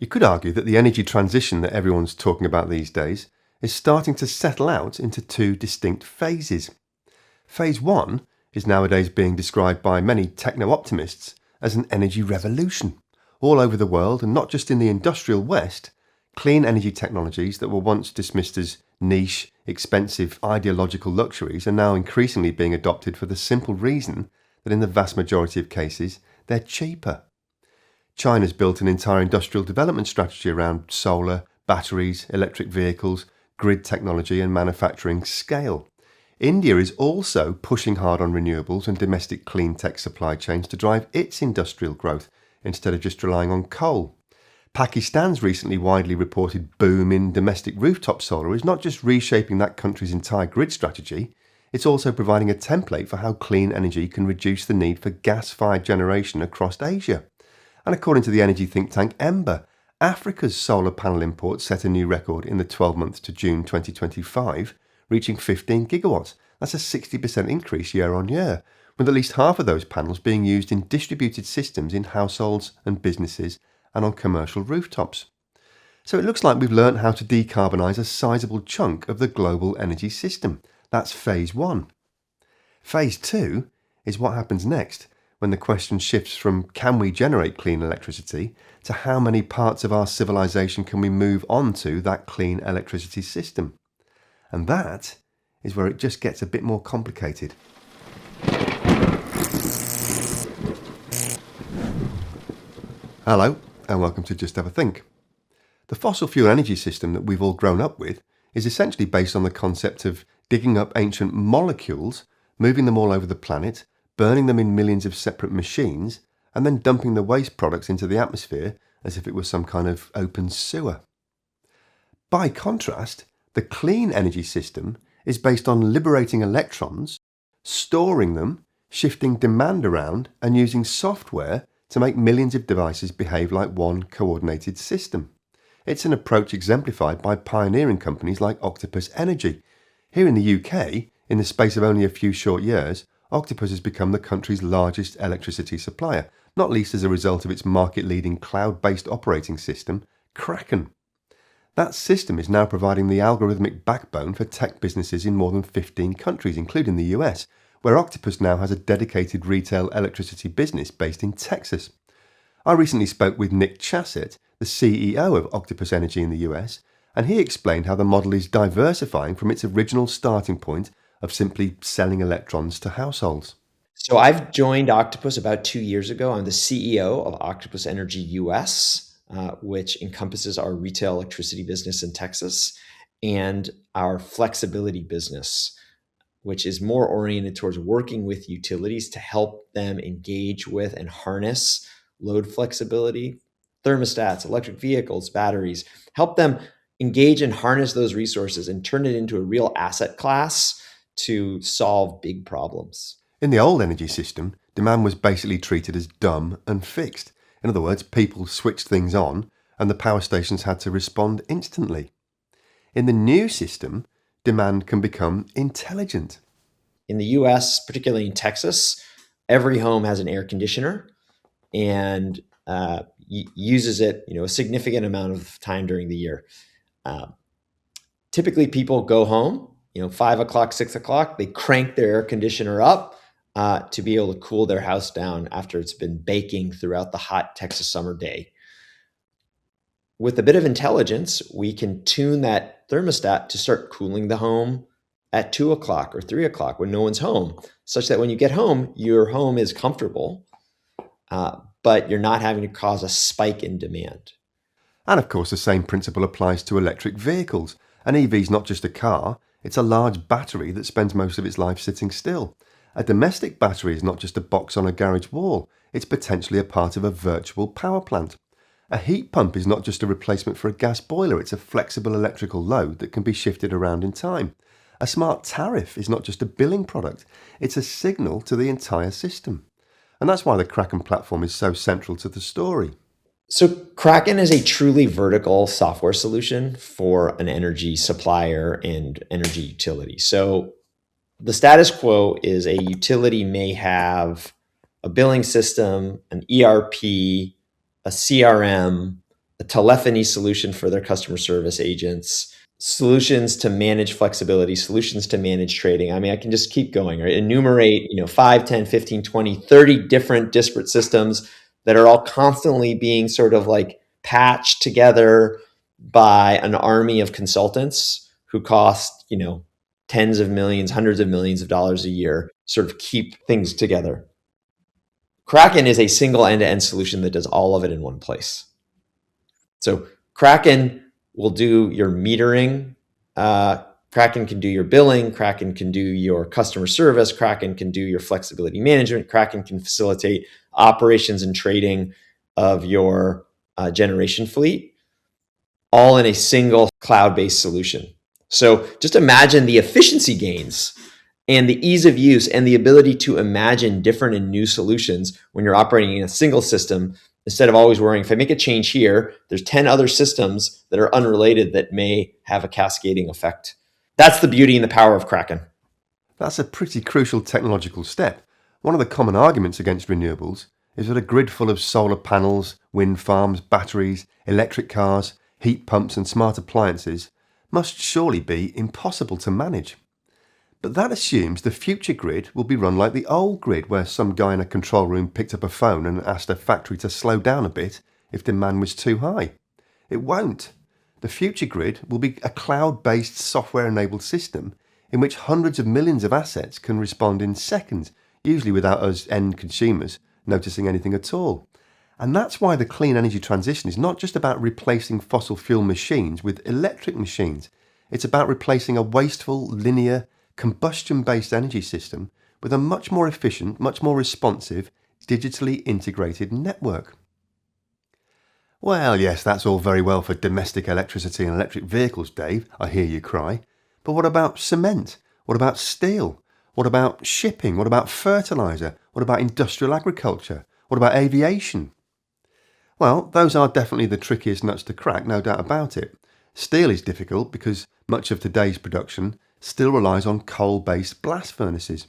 You could argue that the energy transition that everyone's talking about these days is starting to settle out into two distinct phases. Phase 1 is nowadays being described by many techno-optimists as an energy revolution. All over the world, and not just in the industrial West, clean energy technologies that were once dismissed as niche, expensive, ideological luxuries are now increasingly being adopted for the simple reason that in the vast majority of cases, they're cheaper. China's built an entire industrial development strategy around solar, batteries, electric vehicles, grid technology and manufacturing scale. India is also pushing hard on renewables and domestic clean tech supply chains to drive its industrial growth instead of just relying on coal. Pakistan's recently widely reported boom in domestic rooftop solar is not just reshaping that country's entire grid strategy, it's also providing a template for how clean energy can reduce the need for gas-fired generation across Asia. And according to the energy think tank Ember, Africa's solar panel imports set a new record in the 12 months to June 2025, reaching 15 gigawatts. That's a 60% increase year on year, with at least half of those panels being used in distributed systems in households and businesses and on commercial rooftops. So it looks like we've learned how to decarbonise a sizable chunk of the global energy system. That's phase 1. Phase 2 is what happens next, when the question shifts from can we generate clean electricity to how many parts of our civilization can we move on to that clean electricity system. And that is where it just gets a bit more complicated. Hello, and welcome to Just Have a Think. The fossil fuel energy system that we've all grown up with is essentially based on the concept of digging up ancient molecules, moving them all over the planet, burning them in millions of separate machines, and then dumping the waste products into the atmosphere as if it was some kind of open sewer. By contrast, the clean energy system is based on liberating electrons, storing them, shifting demand around, and using software to make millions of devices behave like one coordinated system. It's an approach exemplified by pioneering companies like Octopus Energy. Here in the UK, in the space of only a few short years, Octopus has become the country's largest electricity supplier, not least as a result of its market-leading cloud-based operating system, Kraken. That system is now providing the algorithmic backbone for tech businesses in more than 15 countries, including the US, where Octopus now has a dedicated retail electricity business based in Texas. I recently spoke with Nick Chassett, the CEO of Octopus Energy in the US, and he explained how the model is diversifying from its original starting point of simply selling electrons to households. So I've joined Octopus about 2 years ago. I'm the CEO of Octopus Energy US, which encompasses our retail electricity business in Texas and our flexibility business, which is more oriented towards working with utilities to help them engage with and harness load flexibility, thermostats, electric vehicles, batteries, help them engage and harness those resources and turn it into a real asset class to solve big problems. In the old energy system, demand was basically treated as dumb and fixed. In other words, people switched things on and the power stations had to respond instantly. In the new system, demand can become intelligent. In the US, particularly in Texas, every home has an air conditioner and uses it, a significant amount of time during the year. Typically, people go home, 5 o'clock, 6 o'clock, they crank their air conditioner up to be able to cool their house down after it's been baking throughout the hot Texas summer day. With a bit of intelligence, we can tune that thermostat to start cooling the home at 2 o'clock or 3 o'clock when no one's home, such that when you get home, your home is comfortable, but you're not having to cause a spike in demand. And of course, the same principle applies to electric vehicles. An EV is not just a car, it's a large battery that spends most of its life sitting still. A domestic battery is not just a box on a garage wall, it's potentially a part of a virtual power plant. A heat pump is not just a replacement for a gas boiler, it's a flexible electrical load that can be shifted around in time. A smart tariff is not just a billing product, it's a signal to the entire system. And that's why the Kraken platform is so central to the story. So Kraken is a truly vertical software solution for an energy supplier and energy utility. So the status quo is a utility may have a billing system, an ERP, a CRM, a telephony solution for their customer service agents, solutions to manage flexibility, solutions to manage trading. I mean, I can just keep going, right? Enumerate, 5, 10, 15, 20, 30 different disparate systems that are all constantly being sort of like patched together by an army of consultants who cost, tens of millions, hundreds of millions of dollars a year, sort of keep things together. Kraken is a single end-to-end solution that does all of it in one place. So Kraken will do your metering. Kraken can do your billing. Kraken can do your customer service. Kraken can do your flexibility management. Kraken can facilitate operations and trading of your generation fleet, all in a single cloud-based solution. So just imagine the efficiency gains and the ease of use and the ability to imagine different and new solutions when you're operating in a single system, instead of always worrying, if I make a change here, there's 10 other systems that are unrelated that may have a cascading effect. That's the beauty and the power of Kraken. That's a pretty crucial technological step. One of the common arguments against renewables is that a grid full of solar panels, wind farms, batteries, electric cars, heat pumps and smart appliances must surely be impossible to manage. But that assumes the future grid will be run like the old grid, where some guy in a control room picked up a phone and asked a factory to slow down a bit if demand was too high. It won't. The future grid will be a cloud-based software-enabled system in which hundreds of millions of assets can respond in seconds, usually without us end consumers noticing anything at all. And that's why the clean energy transition is not just about replacing fossil fuel machines with electric machines. It's about replacing a wasteful, linear, combustion-based energy system with a much more efficient, much more responsive, digitally integrated network. Well, yes, that's all very well for domestic electricity and electric vehicles, Dave, I hear you cry. But what about cement? What about steel? What about shipping? What about fertiliser? What about industrial agriculture? What about aviation? Well, those are definitely the trickiest nuts to crack, no doubt about it. Steel is difficult because much of today's production still relies on coal-based blast furnaces.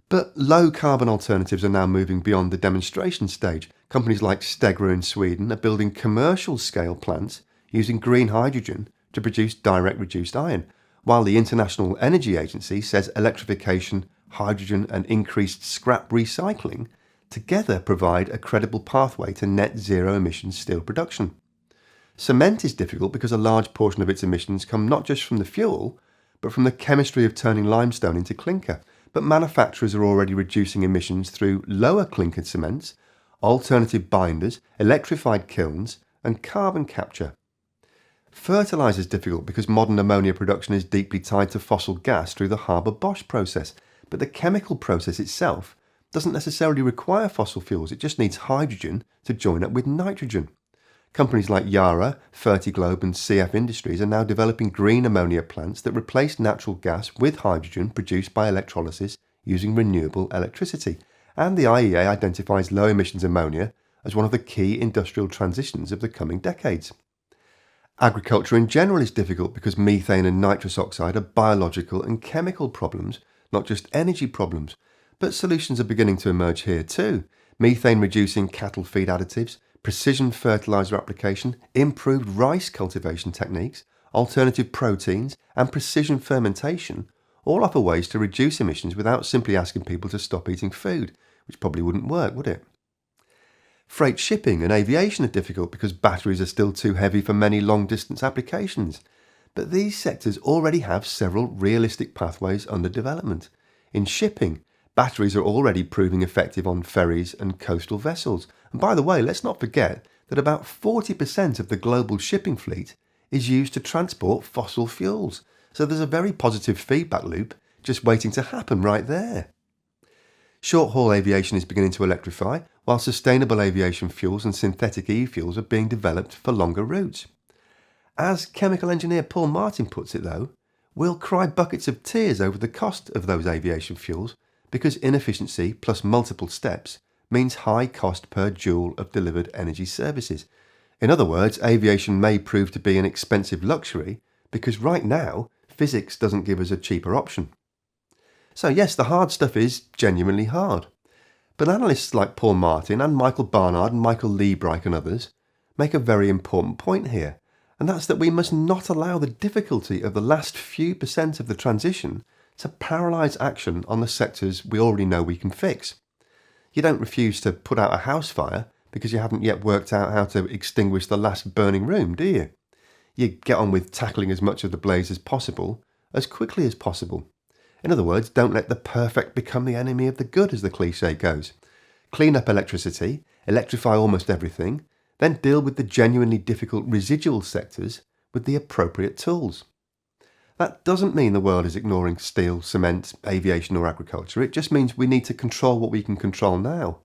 But low-carbon alternatives are now moving beyond the demonstration stage. Companies like Stegra in Sweden are building commercial-scale plants using green hydrogen to produce direct reduced iron, while the International Energy Agency says electrification, hydrogen and increased scrap recycling together provide a credible pathway to net zero emissions steel production. Cement is difficult because a large portion of its emissions come not just from the fuel, but from the chemistry of turning limestone into clinker. But manufacturers are already reducing emissions through lower clinker cements, alternative binders, electrified kilns, and carbon capture. Fertiliser is difficult because modern ammonia production is deeply tied to fossil gas through the Haber-Bosch process, but the chemical process itself doesn't necessarily require fossil fuels, it just needs hydrogen to join up with nitrogen. Companies like Yara, Fertiglobe and CF Industries are now developing green ammonia plants that replace natural gas with hydrogen produced by electrolysis using renewable electricity. And the IEA identifies low emissions ammonia as one of the key industrial transitions of the coming decades. Agriculture in general is difficult because methane and nitrous oxide are biological and chemical problems, not just energy problems. But solutions are beginning to emerge here too. Methane reducing cattle feed additives, precision fertiliser application, improved rice cultivation techniques, alternative proteins and precision fermentation all offer ways to reduce emissions without simply asking people to stop eating food, which probably wouldn't work, would it? Freight shipping and aviation are difficult because batteries are still too heavy for many long-distance applications. But these sectors already have several realistic pathways under development. In shipping, batteries are already proving effective on ferries and coastal vessels. And by the way, let's not forget that about 40% of the global shipping fleet is used to transport fossil fuels. So there's a very positive feedback loop just waiting to happen right there. Short-haul aviation is beginning to electrify, while sustainable aviation fuels and synthetic e-fuels are being developed for longer routes. As chemical engineer Paul Martin puts it though, we'll cry buckets of tears over the cost of those aviation fuels because inefficiency plus multiple steps means high cost per joule of delivered energy services. In other words, aviation may prove to be an expensive luxury because right now, physics doesn't give us a cheaper option. So yes, the hard stuff is genuinely hard. But analysts like Paul Martin and Michael Barnard and Michael Liebreich and others make a very important point here, and that's that we must not allow the difficulty of the last few percent of the transition to paralyse action on the sectors we already know we can fix. You don't refuse to put out a house fire because you haven't yet worked out how to extinguish the last burning room, do you? You get on with tackling as much of the blaze as possible, as quickly as possible. In other words, don't let the perfect become the enemy of the good, as the cliche goes. Clean up electricity, electrify almost everything, then deal with the genuinely difficult residual sectors with the appropriate tools. That doesn't mean the world is ignoring steel, cement, aviation or agriculture. It just means we need to control what we can control now.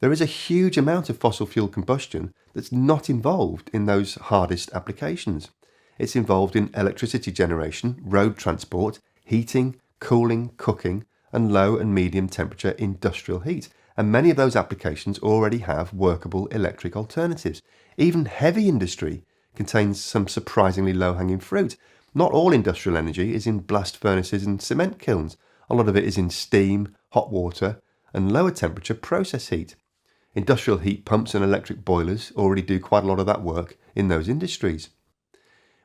There is a huge amount of fossil fuel combustion that's not involved in those hardest applications. It's involved in electricity generation, road transport, heating, cooling, cooking, and low and medium temperature industrial heat. And many of those applications already have workable electric alternatives. Even heavy industry contains some surprisingly low-hanging fruit. Not all industrial energy is in blast furnaces and cement kilns. A lot of it is in steam, hot water, and lower temperature process heat. Industrial heat pumps and electric boilers already do quite a lot of that work in those industries.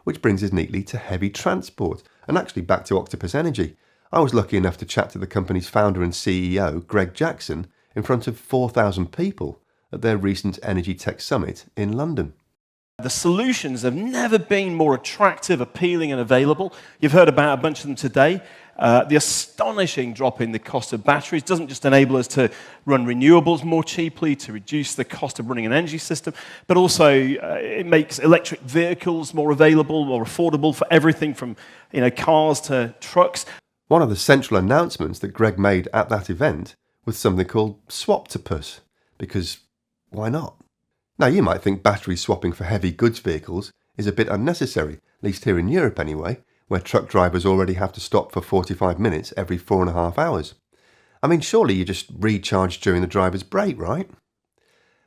Which brings us neatly to heavy transport, and actually back to Octopus Energy. I was lucky enough to chat to the company's founder and CEO, Greg Jackson, in front of 4,000 people at their recent Energy Tech Summit in London. The solutions have never been more attractive, appealing and available. You've heard about a bunch of them today. The astonishing drop in the cost of batteries doesn't just enable us to run renewables more cheaply, to reduce the cost of running an energy system, but also it makes electric vehicles more available, more affordable for everything from cars to trucks. One of the central announcements that Greg made at that event was something called Swaptopus, because why not? Now you might think battery swapping for heavy goods vehicles is a bit unnecessary, at least here in Europe anyway, where truck drivers already have to stop for 45 minutes every 4.5 hours. I mean, surely you just recharge during the driver's break, right?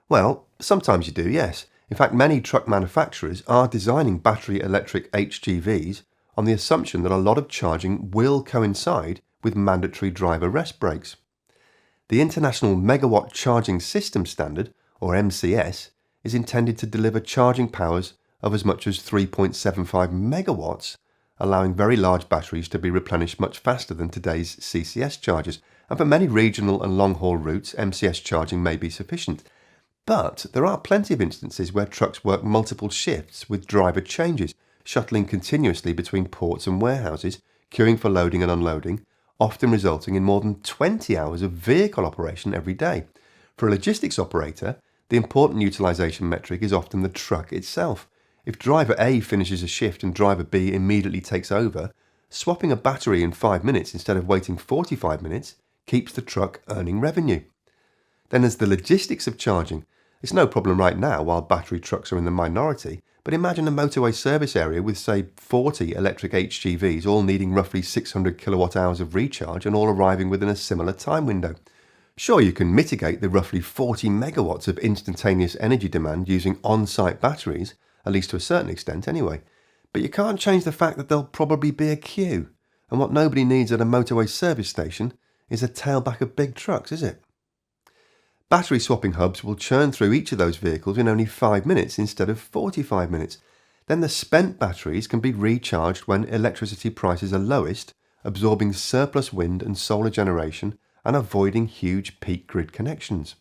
Well, sometimes you do, yes. In fact, many truck manufacturers are designing battery electric HGVs on the assumption that a lot of charging will coincide with mandatory driver rest breaks. The International Megawatt Charging System Standard, or MCS, is intended to deliver charging powers of as much as 3.75 megawatts, allowing very large batteries to be replenished much faster than today's CCS chargers. And for many regional and long-haul routes, MCS charging may be sufficient. But there are plenty of instances where trucks work multiple shifts with driver changes, shuttling continuously between ports and warehouses, queuing for loading and unloading, often resulting in more than 20 hours of vehicle operation every day. For a logistics operator, the important utilisation metric is often the truck itself. If driver A finishes a shift and driver B immediately takes over, swapping a battery in 5 minutes instead of waiting 45 minutes keeps the truck earning revenue. Then there's the logistics of charging. It's no problem right now while battery trucks are in the minority, but imagine a motorway service area with, say, 40 electric HGVs all needing roughly 600 kilowatt hours of recharge and all arriving within a similar time window. Sure, you can mitigate the roughly 40 megawatts of instantaneous energy demand using on-site batteries, at least to a certain extent anyway, but you can't change the fact that there'll probably be a queue, and what nobody needs at a motorway service station is a tailback of big trucks, is it? Battery swapping hubs will churn through each of those vehicles in only 5 minutes instead of 45 minutes. Then the spent batteries can be recharged when electricity prices are lowest, absorbing surplus wind and solar generation and avoiding huge peak grid connections.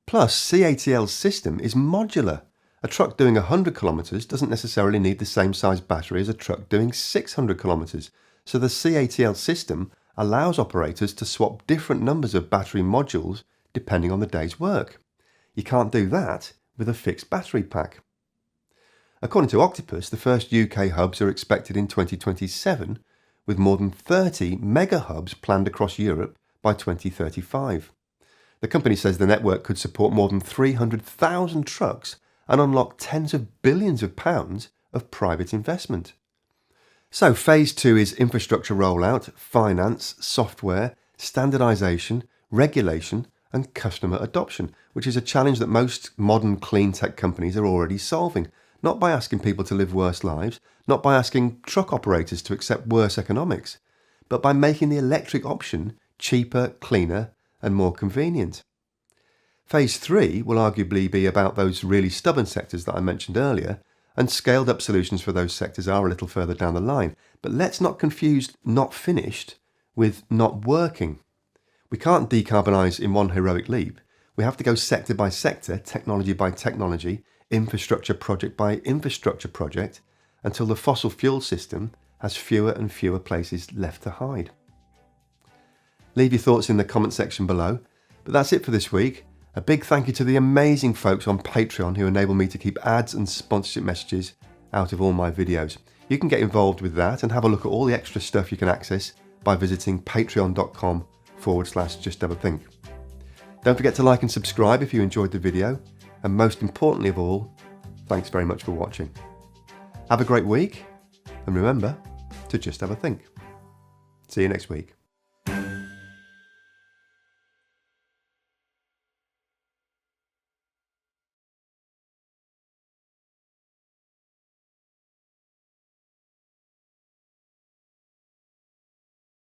Plus, CATL's system is modular. A truck doing 100 kilometres doesn't necessarily need the same size battery as a truck doing 600 kilometres, so the CATL system allows operators to swap different numbers of battery modules depending on the day's work. You can't do that with a fixed battery pack. According to Octopus, the first UK hubs are expected in 2027, with more than 30 mega hubs planned across Europe by 2035. The company says the network could support more than 300,000 trucks and unlock tens of billions of pounds of private investment. So phase 2 is infrastructure rollout, finance, software, standardisation, regulation and customer adoption, which is a challenge that most modern clean tech companies are already solving, not by asking people to live worse lives, not by asking truck operators to accept worse economics, but by making the electric option cheaper, cleaner and more convenient. Phase 3 will arguably be about those really stubborn sectors that I mentioned earlier, and scaled up solutions for those sectors are a little further down the line. But let's not confuse not finished with not working. We can't decarbonise in one heroic leap. We have to go sector by sector, technology by technology, infrastructure project by infrastructure project, until the fossil fuel system has fewer and fewer places left to hide. Leave your thoughts in the comment section below. But that's it for this week. A big thank you to the amazing folks on Patreon who enable me to keep ads and sponsorship messages out of all my videos. You can get involved with that and have a look at all the extra stuff you can access by visiting patreon.com/justhaveathink. Don't forget to like and subscribe if you enjoyed the video. And most importantly of all, thanks very much for watching. Have a great week, and remember to just have a think. See you next week.